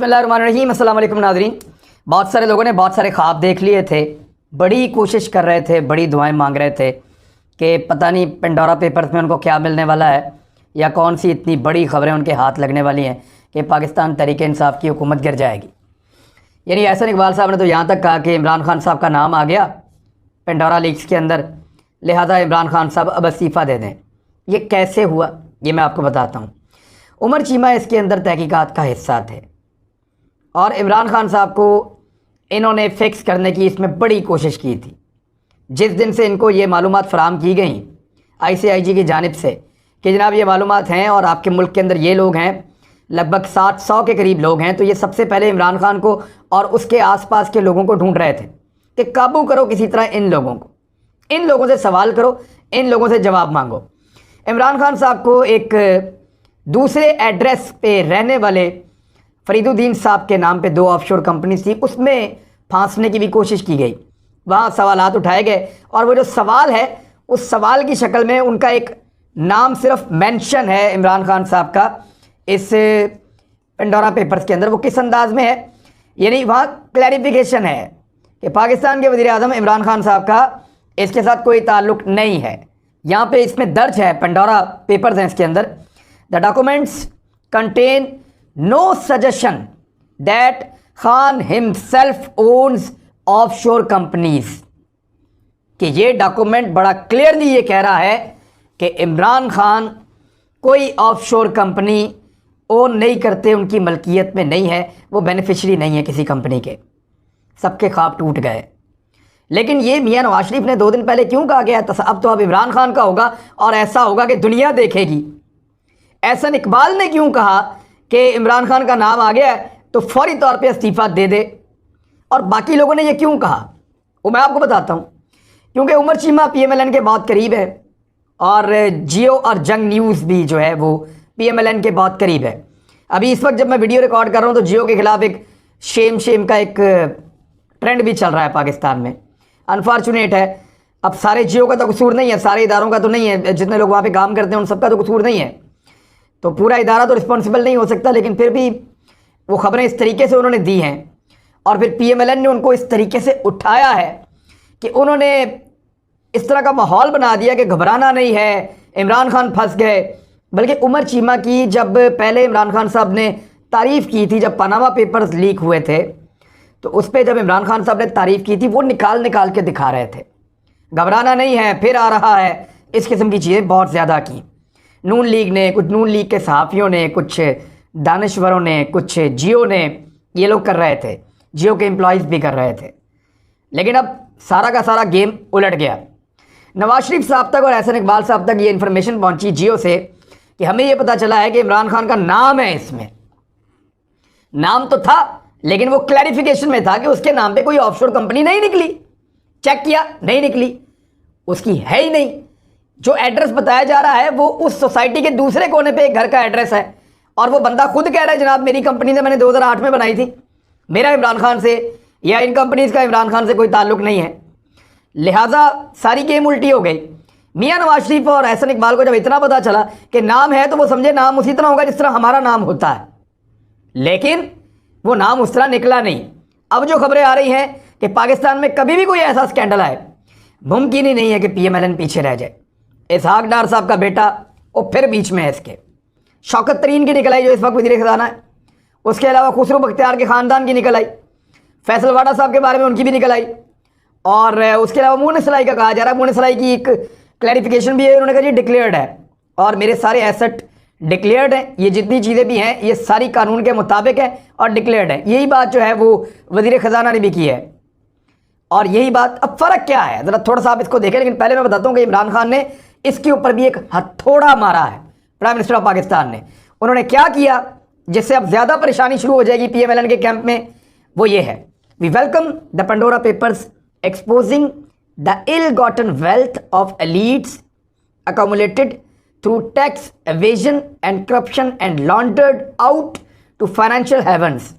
बिस्मिल्लाहिर्रहमानिर्रहीम। अस्सलाम वालेकुम नाज़रीन। बहुत सारे लोगों ने बहुत सारे ख्वाब देख लिए थे, बड़ी कोशिश कर रहे थे, बड़ी दुआएं मांग रहे थे कि पता नहीं पेंडोरा पेपर्स में उनको क्या मिलने वाला है या कौन सी इतनी बड़ी खबरें उनके हाथ लगने वाली हैं कि पाकिस्तान तहरीक इंसाफ की हुकूमत गिर जाएगी। यानी एहसन इकबाल साहब ने तो यहाँ तक कहा कि इमरान खान साहब का नाम आ गया पेंडोरा लीक्स के अंदर, लिहाजा इमरान खान साहब अब इस्तीफ़ा दे दें। ये कैसे हुआ ये मैं आपको बताता हूँ। उमर चीमा इसके अंदर तहकीकात का हिस्सा थे और इमरान खान साहब को इन्होंने फ़िक्स करने की इसमें बड़ी कोशिश की थी। जिस दिन से इनको ये मालूमात फ़राहम की गई ICIG की जानिब से कि जनाब ये मालूमात हैं और आपके मुल्क के अंदर ये लोग हैं, लगभग 700 के करीब लोग हैं, तो ये सबसे पहले इमरान खान को और उसके आसपास के लोगों को ढूंढ रहे थे कि काबू करो किसी तरह इन लोगों को, इन लोगों से सवाल करो, इन लोगों से जवाब मांगो। इमरान खान साहब को एक दूसरे एड्रेस पे रहने वाले फरीदुद्दीन साहब के नाम पे 2 ऑफशोर कंपनीज थी, उसमें फांसने की भी कोशिश की गई। वहाँ सवालात उठाए गए और वो जो सवाल है उस सवाल की शक्ल में उनका एक नाम सिर्फ मेंशन है इमरान खान साहब का इस पेंडोरा पेपर्स के अंदर। वो किस अंदाज में है, यानी वहाँ क्लैरिफिकेशन है कि पाकिस्तान के वज़ीर-ए-आज़म इमरान खान साहब का इसके साथ कोई ताल्लुक़ नहीं है। यहाँ पे इसमें दर्ज है, पेंडोरा पेपर्स हैं इसके अंदर, the documents contain no suggestion that Khan himself owns offshore companies। कि ये डॉक्यूमेंट बड़ा क्लियरली ये कह रहा है कि इमरान खान कोई ऑफशोर कंपनी ओन नहीं करते, उनकी मलकियत में नहीं है, वो बेनिफिशरी नहीं है किसी कंपनी के। सबके ख्वाब टूट गए। लेकिन ये मियां नवाज शरीफ ने 2 दिन पहले क्यों कहा गया अब तो अब इमरान खान का होगा और ऐसा होगा कि दुनिया देखेगी। एहसन इकबाल ने क्यों कहा कि इमरान खान का नाम आ गया है तो फौरी तौर पे इस्तीफ़ा दे दे, और बाकी लोगों ने ये क्यों कहा वो मैं आपको बताता हूँ। क्योंकि उमर चीमा PMLN के बहुत करीब है और जियो और जंग न्यूज़ भी जो है वो PMLN के बहुत करीब है। अभी इस वक्त जब मैं वीडियो रिकॉर्ड कर रहा हूँ तो जियो के ख़िलाफ़ एक शेम का एक ट्रेंड भी चल रहा है पाकिस्तान में। अनफॉर्चुनेट है, अब सारे जियो का तो कसूर नहीं है, सारे इदारों का तो नहीं है, जितने लोग वहाँ पर काम करते हैं उन सबका तो कसूर नहीं है, तो पूरा इदारा तो रिस्पॉन्सिबल नहीं हो सकता, लेकिन फिर भी वो ख़बरें इस तरीके से उन्होंने दी हैं और फिर PMLN ने उनको इस तरीके से उठाया है कि उन्होंने इस तरह का माहौल बना दिया कि घबराना नहीं है, इमरान खान फंस गए। बल्कि उमर चीमा की जब पहले इमरान खान साहब ने तारीफ़ की थी, जब पनामा पेपर्स लीक हुए थे तो उस पर जब इमरान खान साहब ने तारीफ़ की थी वो निकाल के दिखा रहे थे, घबराना नहीं है, फिर आ रहा है, इस किस्म की चीज़ें बहुत ज़्यादा की। नून लीग ने, कुछ नून लीग के सहाफ़ियों ने, कुछ दानिश्वरों ने, कुछ जियो ने, ये लोग कर रहे थे, जियो के एम्प्लॉयज़ भी कर रहे थे। लेकिन अब सारा का सारा गेम उलट गया। नवाज शरीफ साहब तक और एहसन इकबाल साहब तक ये इन्फॉर्मेशन पहुंची जियो से कि हमें ये पता चला है कि इमरान खान का नाम है, इसमें नाम तो था लेकिन वो क्लैरिफिकेशन में था कि उसके नाम पे कोई ऑफशोर कंपनी नहीं निकली। चेक किया, नहीं निकली, उसकी है ही नहीं। जो एड्रेस बताया जा रहा है वो उस सोसाइटी के दूसरे कोने पे एक घर का एड्रेस है और वो बंदा खुद कह रहा है जनाब मेरी कंपनी ने मैंने 2008 में बनाई थी, मेरा इमरान खान से या इन कंपनीज़ का इमरान खान से कोई ताल्लुक़ नहीं है। लिहाजा सारी गेम उल्टी हो गई। मियां नवाज शरीफ और एहसन इकबाल को जब इतना पता चला कि नाम है तो वो समझे नाम उसी तरह होगा जिस तरह हमारा नाम होता है, लेकिन वो नाम उस तरह निकला नहीं। अब जो खबरें आ रही हैं कि पाकिस्तान में कभी भी कोई ऐसा स्कैंडल आए, मुमकिन ही नहीं है कि PMLN पीछे रह जाए। इसहाक डार साहब का बेटा वो फिर बीच में है इसके, शौकत तरीन की निकल आई जो इस वक्त वज़ीर ख़ज़ाना है, उसके अलावा खुसरो बख्तियार के ख़ानदान की निकल आई, फैसल वाडा साहब के बारे में उनकी भी निकल आई, और उसके अलावा मोहन सलाई का कहा जा रहा है। मोहन सलाई की एक क्लैरिफिकेशन भी है, उन्होंने कहा जी डिक्लेयर्ड है और मेरे सारे एसेट डिक्लेयर्ड हैं, ये जितनी चीज़ें भी हैं ये सारी कानून के मुताबिक है और डिक्लेयर्ड है। यही बात जो है वो वज़ीर ख़ज़ाना ने भी की है। और यही बात, अब फ़र्क क्या है ज़रा थोड़ा सा आप इसको देखें। लेकिन पहले मैं बताता हूँ कि इमरान खान ने इसके ऊपर भी एक हथौड़ा मारा है, प्राइम मिनिस्टर ऑफ पाकिस्तान ने। उन्होंने क्या किया जिससे अब ज़्यादा परेशानी शुरू हो जाएगी PMLN के कैंप में, वो ये है, we welcome the Pandora papers exposing the ill gotten wealth of elites accumulated through tax evasion and corruption and laundered out to financial havens.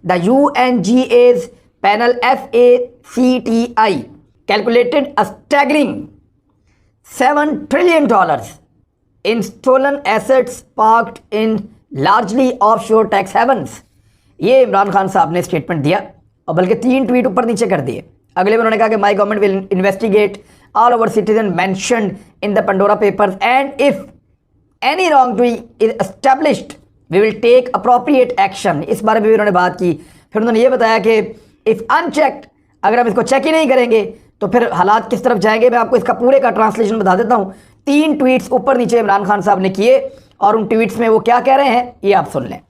The UNGA's panel FACTI calculated a staggering $7 trillion in stolen assets parked in largely offshore tax havens. ये इमरान खान साहब ने statement दिया और बल्कि 3 tweet ऊपर नीचे कर दिए। अगले में उन्होंने कहा कि my government will investigate all over citizen mentioned in the Pandora papers and if any wrong doing is established we will take appropriate action. इस बारे में भी उन्होंने बात की। फिर उन्होंने ये बताया कि इफ़ अनचेक्ड, अगर हम इसको चेक ही नहीं करेंगे तो फिर हालात किस तरफ जाएंगे। मैं आपको इसका पूरे का ट्रांसलेशन बता देता हूँ। 3 ट्वीट्स ऊपर नीचे इमरान खान साहब ने किए और उन ट्वीट्स में वो क्या कह रहे हैं ये आप सुन लें।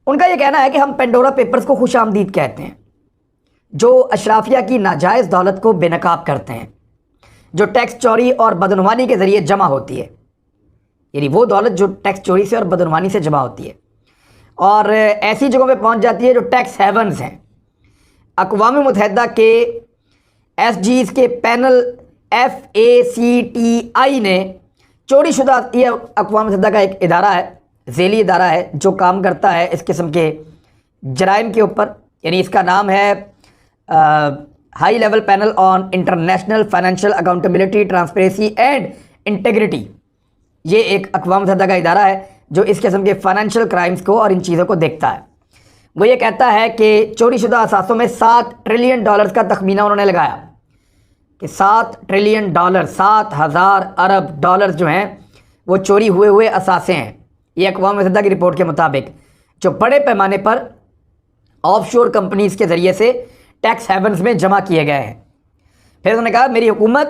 उनका ये कहना है कि हम पेंडोरा पेपर्स को खुशामदीद कहते हैं, जो अशराफिया की नाजायज़ दौलत को बेनकाब करते हैं, जो टैक्स चोरी और बदनवानी के ज़रिए जमा होती है, यानी वो दौलत जो टैक्स चोरी से और बदनवानी से जमा होती है और ऐसी जगहों पे पहुंच जाती है जो टैक्स हेवन्स हैं। अक़वाम मुत्तहिदा के SGs के पैनल FACTI ने चोरी शुदा, ये अक़वाम मुत्तहिदा का एक इदारा है, ज़ेली इदारा है जो काम करता है इस किस्म के जराइम के ऊपर, यानी इसका नाम है high level panel on international financial accountability transparency and integrity. ये एक अक़वाम मुत्तहिदा का इदारा है जो इस किस्म के फाइनेंशियल क्राइम्स को और इन चीज़ों को देखता है। वो ये कहता है कि चोरी शुदा असासों में $7 ट्रिलियन का तखमीना उन्होंने लगाया कि $7 ट्रिलियन, 7,000 अरब डॉलर जो हैं वो चोरी हुए असासे हैं। ये अक़वाम मुत्तहिदा की रिपोर्ट के मुताबिक जो बड़े पैमाने पर ऑफशोर कंपनीज़ के ज़रिए से टैक्स हेवन्स में जमा किए गए हैं। फिर उन्होंने कहा मेरी हुकूमत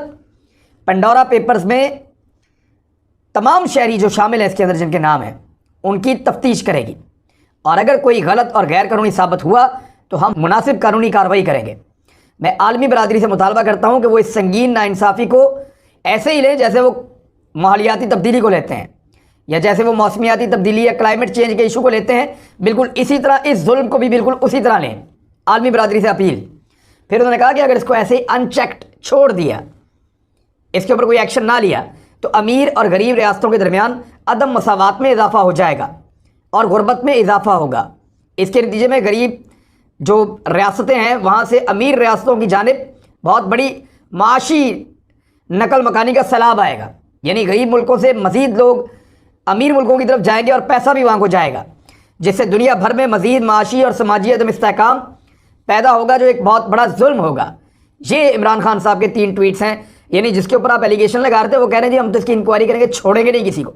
पंडोरा पेपर्स में तमाम शहरी जो शामिल हैं इसके अंदर जिनके नाम हैं उनकी तफ्तीश करेगी और अगर कोई गलत और गैर कानूनी साबित हुआ तो हम मुनासिब कानूनी कार्रवाई करेंगे। मैं आलमी बरादरी से मुतालबा करता हूँ कि वो इस संगीन नाइंसाफ़ी को ऐसे ही लें जैसे वो माहौलियाती तब्दीली को लेते हैं या जैसे वो मौसमियाती तब्दीली या क्लाइमेट चेंज के इशू को लेते हैं। बिल्कुल इसी तरह इस जुल्म को भी बिल्कुल उसी तरह लें। आलमी बरादरी से अपील। फिर उन्होंने कहा कि अगर इसको ऐसे ही अनचेक्ड छोड़ दिया, इसके ऊपर कोई एक्शन ना लिया तो अमीर और गरीब रियासतों के दरमियान अदम मसावात में इजाफा हो जाएगा और गुर्बत में इजाफा होगा। इसके नतीजे में गरीब जो रियासतें हैं वहाँ से अमीर रियासतों की जानिब बहुत बड़ी माशी नकल मकानी का सैलाब आएगा, यानी गरीब मुल्कों से मज़ीद लोग अमीर मुल्कों की तरफ जाएंगे और पैसा भी वहाँ को जाएगा, जिससे दुनिया भर में मज़ीद माशी और समाजी अदम इस्तेहकाम पैदा होगा जो एक बहुत बड़ा जुल्म होगा। ये इमरान खान साहब के 3 ट्वीट्स हैं, यानी जिसके ऊपर आप एलिगेशन लगा रहे थे वो कह रहे हैं जी हम तो इसकी इंक्वायरी करेंगे, छोड़ेंगे नहीं किसी को।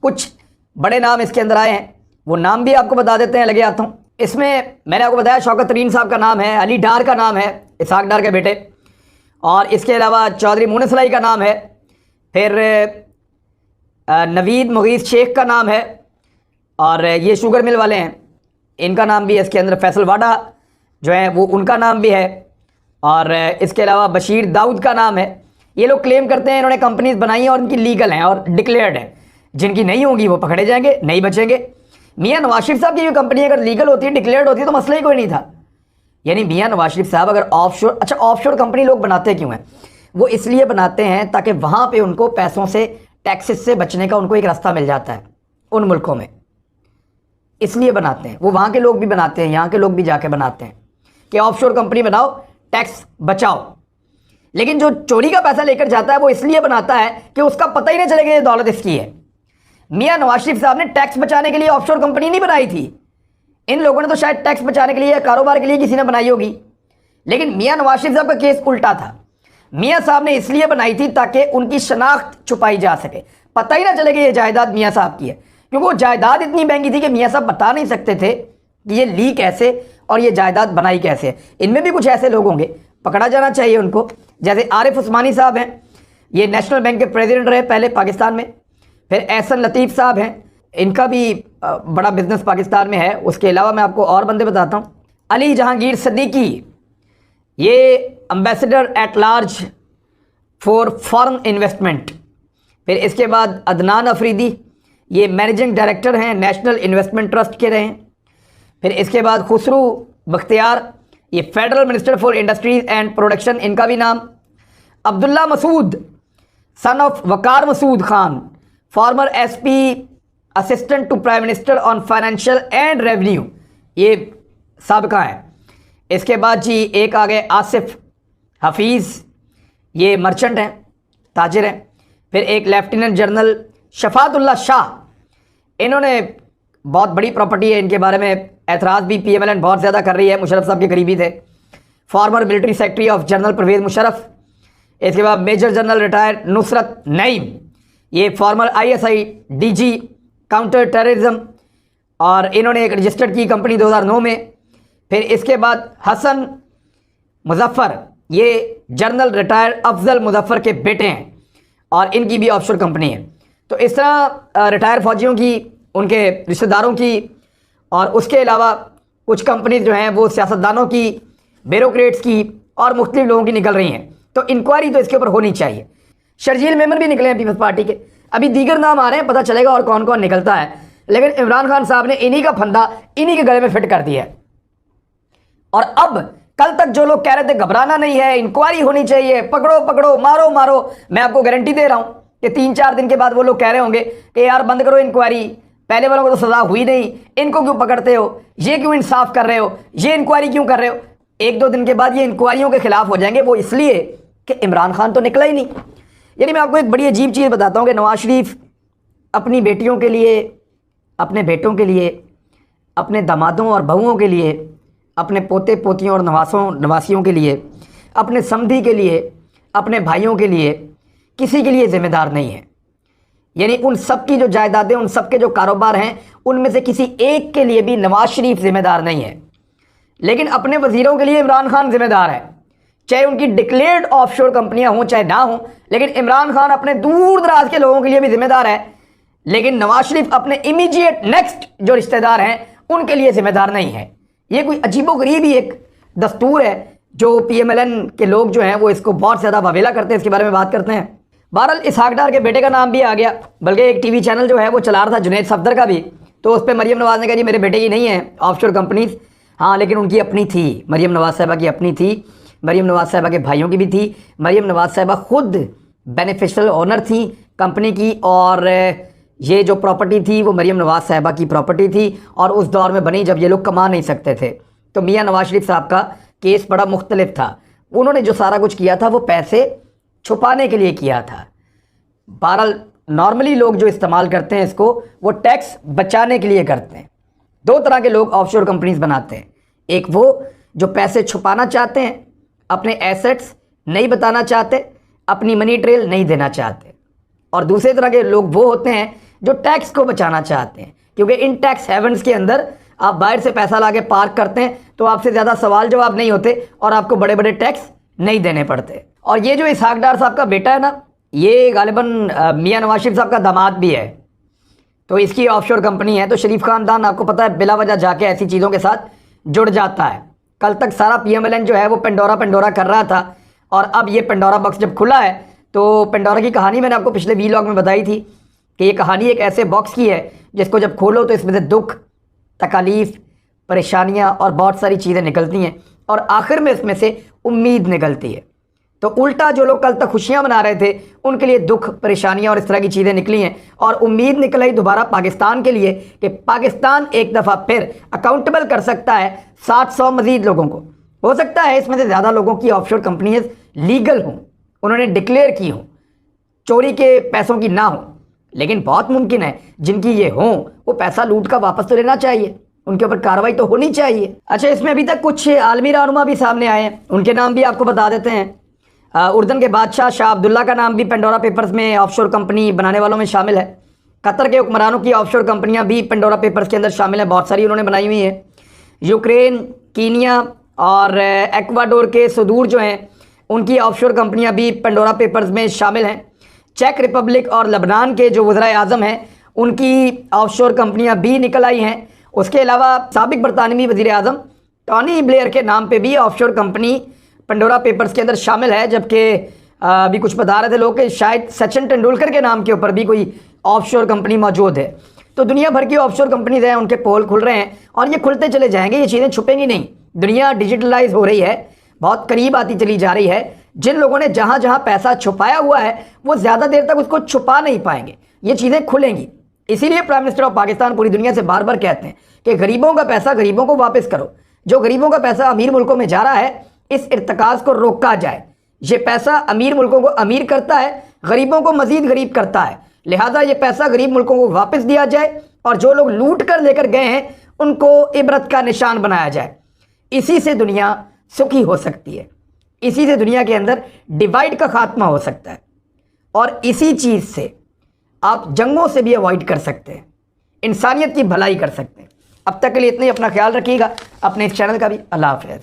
कुछ बड़े नाम इसके अंदर आए हैं, वो नाम भी आपको बता देते हैं लगे हाथों। इसमें मैंने आपको बताया शौकत तरीन साहब का नाम है, अली डार का नाम है, इसहाक डार के बेटे, और इसके अलावा चौधरी मुनसलाई का नाम है, फिर नवीद मुगीस शेख का नाम है और ये शुगर मिल वाले हैं इनका नाम भी है इसके अंदर, फैसल वाडा जो है वो उनका नाम भी है और इसके अलावा बशीर दाऊद का नाम है। ये लोग क्लेम करते हैं इन्होंने कंपनीज बनाई हैं और इनकी लीगल हैं और डिक्लेयर्ड हैं। जिनकी नहीं होंगी वो पकड़े जाएंगे, नहीं बचेंगे। मियाँ नवाज शरीफ साहब की भी कंपनी अगर लीगल होती है, डिक्लेयर्ड होती है तो मसला ही कोई नहीं था। यानी मियाँ नवाज शरीफ साहब अगर ऑफशोर, अच्छा ऑफशोर कंपनी लोग बनाते क्यों हैं? वो इसलिए बनाते हैं ताकि वहाँ पे उनको पैसों से, टैक्सेस से बचने का उनको एक रास्ता मिल जाता है उन मुल्कों में, इसलिए बनाते हैं। वो वहाँ के लोग भी बनाते हैं, यहाँ के लोग भी जाके बनाते हैं कि ऑफशोर कंपनी बनाओ, टैक्स बचाओ। लेकिन जो चोरी का पैसा लेकर जाता है वो इसलिए बनाता है कि उसका पता ही नहीं चलेगा ये दौलत इसकी है। मियाँ नवाज शरीफ साहब ने टैक्स बचाने के लिए ऑफशोर कंपनी नहीं बनाई थी। इन लोगों ने तो शायद टैक्स बचाने के लिए या कारोबार के लिए किसी ने बनाई होगी, लेकिन मियाँ नवाज शरीफ साहब का केस उल्टा था। मियाँ साहब ने इसलिए बनाई थी ताकि उनकी शनाख्त छुपाई जा सके, पता ही ना चले कि ये जायदाद मियाँ साहब की है, क्योंकि वो जायदाद इतनी महंगी थी कि मियाँ साहब बता नहीं सकते थे कि ये ली कैसे और ये जायदाद बनाई कैसे। इनमें भी कुछ ऐसे लोग होंगे, पकड़ा जाना चाहिए उनको। जैसे आरिफ उस्मानी साहब हैं, ये नेशनल बैंक के प्रेसिडेंट रहे पहले पाकिस्तान में। फिर एहसन लतीफ़ साहब हैं, इनका भी बड़ा बिजनेस पाकिस्तान में है। उसके अलावा मैं आपको और बंदे बताता हूँ। अली जहांगीर सिद्दीकी, ये ambassador at large for foreign investment. फिर इसके बाद अदनान अफरीदी, ये मैनेजिंग डायरेक्टर हैं नेशनल इन्वेस्टमेंट ट्रस्ट के रहे हैं। फिर इसके बाद खुसरू बख्तियार, ये federal minister for industries and production, इनका भी नाम। Abdullah Masood, son of Waqar Masood Khan, former SP assistant to prime minister on financial and revenue, ये साबिका है। इसके बाद जी एक आ गए आसिफ हफीज़, ये मर्चेंट हैं, ताजिर हैं। फिर एक लेफ्टिनेंट जनरल शफातुल्ला शाह, इन्होंने बहुत बड़ी प्रॉपर्टी है, इनके बारे में एतराज़ भी PMLN बहुत ज़्यादा कर रही है। मुशर्रफ साहब के करीबी थे, former military secretary of general Pervez Musharraf. इसके बाद major general retired Nusrat Naeem, ये former ISI DG counter terrorism, और इन्होंने एक रजिस्टर्ड की कंपनी 2009 में। फिर इसके बाद हसन मुजफ्फर, ये जनरल रिटायर्ड अफजल मुजफ्फर के बेटे हैं और इनकी भी ऑफशोर कंपनी है। तो इस तरह रिटायर्ड फौजियों की, उनके रिश्तेदारों की, और उसके अलावा कुछ कंपनीज जो हैं वो सियासतदानों की, ब्यूरोक्रेट्स की और मुख्तलिफ लोगों की निकल रही हैं। तो इंक्वायरी तो इसके ऊपर होनी चाहिए। शर्जील मेमन भी निकले हैं पीपल्स पार्टी के, अभी दीगर नाम आ रहे हैं, पता चलेगा और कौन कौन निकलता है। लेकिन इमरान खान साहब ने इन्हीं का फंदा इन्हीं के गले में फिट कर दिया है। और अब कल तक जो लोग कह रहे थे घबराना नहीं है, इंक्वायरी होनी चाहिए, पकड़ो पकड़ो, मारो मारो, मैं आपको गारंटी दे रहा हूं कि 3-4 दिन के बाद वो लोग कह रहे होंगे कि यार बंद करो इंक्वायरी, पहले वालों को तो सजा हुई नहीं, इनको क्यों पकड़ते हो, ये क्यों इंसाफ कर रहे हो, ये इंक्वायरी क्यों कर रहे हो। 1-2 दिन के बाद ये इंक्वायरियों के खिलाफ हो जाएंगे, वो इसलिए कि इमरान खान तो निकला ही नहीं। यानी मैं आपको एक बड़ी अजीब चीज़ बताता हूँ कि नवाज शरीफ अपनी बेटियों के लिए, अपने बेटों के लिए, अपने दामादों और बहुओं के लिए, अपने पोते पोतियों और नवासियों के लिए, अपने समधी के लिए, अपने भाइयों के लिए, किसी के लिए ज़िम्मेदार नहीं है। यानी उन सब की जो जायदादें, उन सब के जो कारोबार हैं, उनमें से किसी एक के लिए भी नवाज शरीफ ज़िम्मेदार नहीं है। लेकिन अपने वज़ीरों के लिए इमरान खान ज़िम्मेदार है, चाहे उनकी डिक्लेयर्ड ऑफशोर कंपनियां हों चाहे ना हों। लेकिन इमरान खान अपने दूर दराज के लोगों के लिए भी ज़िम्मेदार है, लेकिन नवाज शरीफ अपने इमीडिएट नेक्स्ट जो रिश्तेदार हैं उनके लिए ज़िम्मेदार नहीं है। ये कोई अजीबोगरीब ही एक दस्तूर है जो PMLN के लोग जो हैं वो इसको बहुत ज़्यादा वावेला करते हैं, इसके बारे में बात करते हैं। बहरहाल इसहाक डार के बेटे का नाम भी आ गया, बल्कि एक TV चैनल जो है वो चला रहा था जुनैद सफदर का भी, तो उस पर मरीम नवाज़ ने कहा जी मेरे बेटे की नहीं है ऑफशोर कंपनीज। हाँ, लेकिन उनकी अपनी थी, मरीम नवाज़ साहिबा की अपनी थी, मरीम नवाज़ साहिबा के भाइयों की भी थी। मरीम नवाज़ साहिबा खुद बेनिफिशियल ओनर थी कंपनी की, और ये जो प्रॉपर्टी थी वो मरीम नवाज़ साहिबा की प्रॉपर्टी थी, और उस दौर में बनी जब ये लोग कमा नहीं सकते थे। तो मियाँ नवाज शरीफ साहब का केस बड़ा मुख्तलिफ था, उन्होंने जो सारा कुछ किया था वो पैसे छुपाने के लिए किया था। बहरहाल नॉर्मली लोग जो इस्तेमाल करते हैं इसको, वो टैक्स बचाने के लिए करते हैं। 2 तरह के लोग ऑफशोर कंपनीज बनाते हैं, एक वो जो पैसे छुपाना चाहते हैं, अपने एसेट्स नहीं बताना चाहते, अपनी मनी ट्रेल नहीं देना चाहते, और दूसरे तरह के लोग वो होते हैं जो टैक्स को बचाना चाहते हैं, क्योंकि इन टैक्स हेवन्स के अंदर आप बाहर से पैसा ला के पार्क करते हैं तो आपसे ज़्यादा सवाल जवाब नहीं होते और आपको बड़े बड़े टैक्स नहीं देने पड़ते। और ये जो इसहाक डार साहब का बेटा है ना, ये गालिबन मियाँ नवाज शरीफ साहब का दामाद भी है, तो इसकी ऑफशोर कंपनी है। तो शरीफ खानदान आपको पता है बिला वजह जाके ऐसी चीज़ों के साथ जुड़ जाता है। कल तक सारा PMLN जो है वो पेंडोरा कर रहा था, और अब ये पेंडोरा बॉक्स जब खुला है तो पेंडोरा की कहानी मैंने आपको पिछले व्लॉग में बताई थी कि ये कहानी एक ऐसे बॉक्स की है जिसको जब खोलो तो इसमें से दुख, तकालीफ, परेशानियाँ और बहुत सारी चीज़ें निकलती हैं, और आखिर में इसमें से उम्मीद निकलती है। तो उल्टा जो लोग कल तक खुशियां मना रहे थे उनके लिए दुख, परेशानियां और इस तरह की चीज़ें निकली हैं, और उम्मीद निकल आई दोबारा पाकिस्तान के लिए कि पाकिस्तान एक दफ़ा फिर अकाउंटेबल कर सकता है 700 मज़ीद लोगों को। हो सकता है इसमें से ज़्यादा लोगों की ऑफशोर कंपनीज लीगल हों, उन्होंने डिक्लेयर की हों, चोरी के पैसों की ना हो, लेकिन बहुत मुमकिन है जिनकी ये हों वो पैसा लूट का वापस तो लेना चाहिए, उनके ऊपर कार्रवाई तो होनी चाहिए। अच्छा, इसमें अभी तक कुछ आलमी रहनुमा भी सामने आए हैं, उनके नाम भी आपको बता देते हैं। उर्दन के बादशाह शाह अब्दुल्ला का नाम भी पेंडोरा पेपर्स में ऑफशोर कंपनी बनाने वालों में शामिल है। कतर के हुक्मरानों की ऑफशोर कंपनियां भी पेंडोरा पेपर्स के अंदर शामिल हैं, बहुत सारी उन्होंने बनाई हुई है। यूक्रेन, कीनिया और एक्वाडोर के सुदूर जो हैं उनकी ऑफशोर कंपनियां भी पेंडोरा पेपर्स में शामिल हैं। चेक रिपब्लिक और लबनान के जो वज़ीर आज़म हैं उनकी ऑफशोर कंपनियां भी निकल आई हैं। उसके अलावा साबिक बरतानवी वज़ीर आज़म टॉनी ब्लेयर के नाम पे भी ऑफशोर कंपनी पेंडोरा पेपर्स के अंदर शामिल है, जबकि अभी कुछ बता रहे थे लोग कि शायद सचिन तेंदुलकर के नाम के ऊपर भी कोई ऑफशोर कंपनी मौजूद है। तो दुनिया भर की ऑफशोर कंपनीज हैं, उनके पोल खुल रहे हैं और ये खुलते चले जाएंगे, ये चीज़ें छुपेंगी नहीं। दुनिया डिजिटलाइज हो रही है, बहुत करीब आती चली जा रही है। जिन लोगों ने जहाँ जहाँ पैसा छुपाया हुआ है वो ज़्यादा देर तक उसको छुपा नहीं पाएंगे, ये चीज़ें खुलेंगी। इसीलिए प्राइम मिनिस्टर ऑफ पाकिस्तान पूरी दुनिया से बार बार कहते हैं कि गरीबों का पैसा गरीबों को वापस करो। जो गरीबों का पैसा अमीर मुल्कों में जा रहा है, इस इर्तिकाज को रोका जाए। ये पैसा अमीर मुल्कों को अमीर करता है, गरीबों को मजीद गरीब करता है। लिहाजा ये पैसा गरीब मुल्कों को वापस दिया जाए और जो लोग लूट कर लेकर गए हैं उनको इबरत का निशान बनाया जाए। इसी से दुनिया सुखी हो सकती है, इसी से दुनिया के अंदर डिवाइड का खात्मा हो सकता है, और इसी चीज़ से आप जंगों से भी अवॉइड कर सकते हैं, इंसानियत की भलाई कर सकते हैं। अब तक के लिए इतना ही, अपना ख्याल रखिएगा, अपने इस चैनल का भी। अल्लाह हाफ़िज़।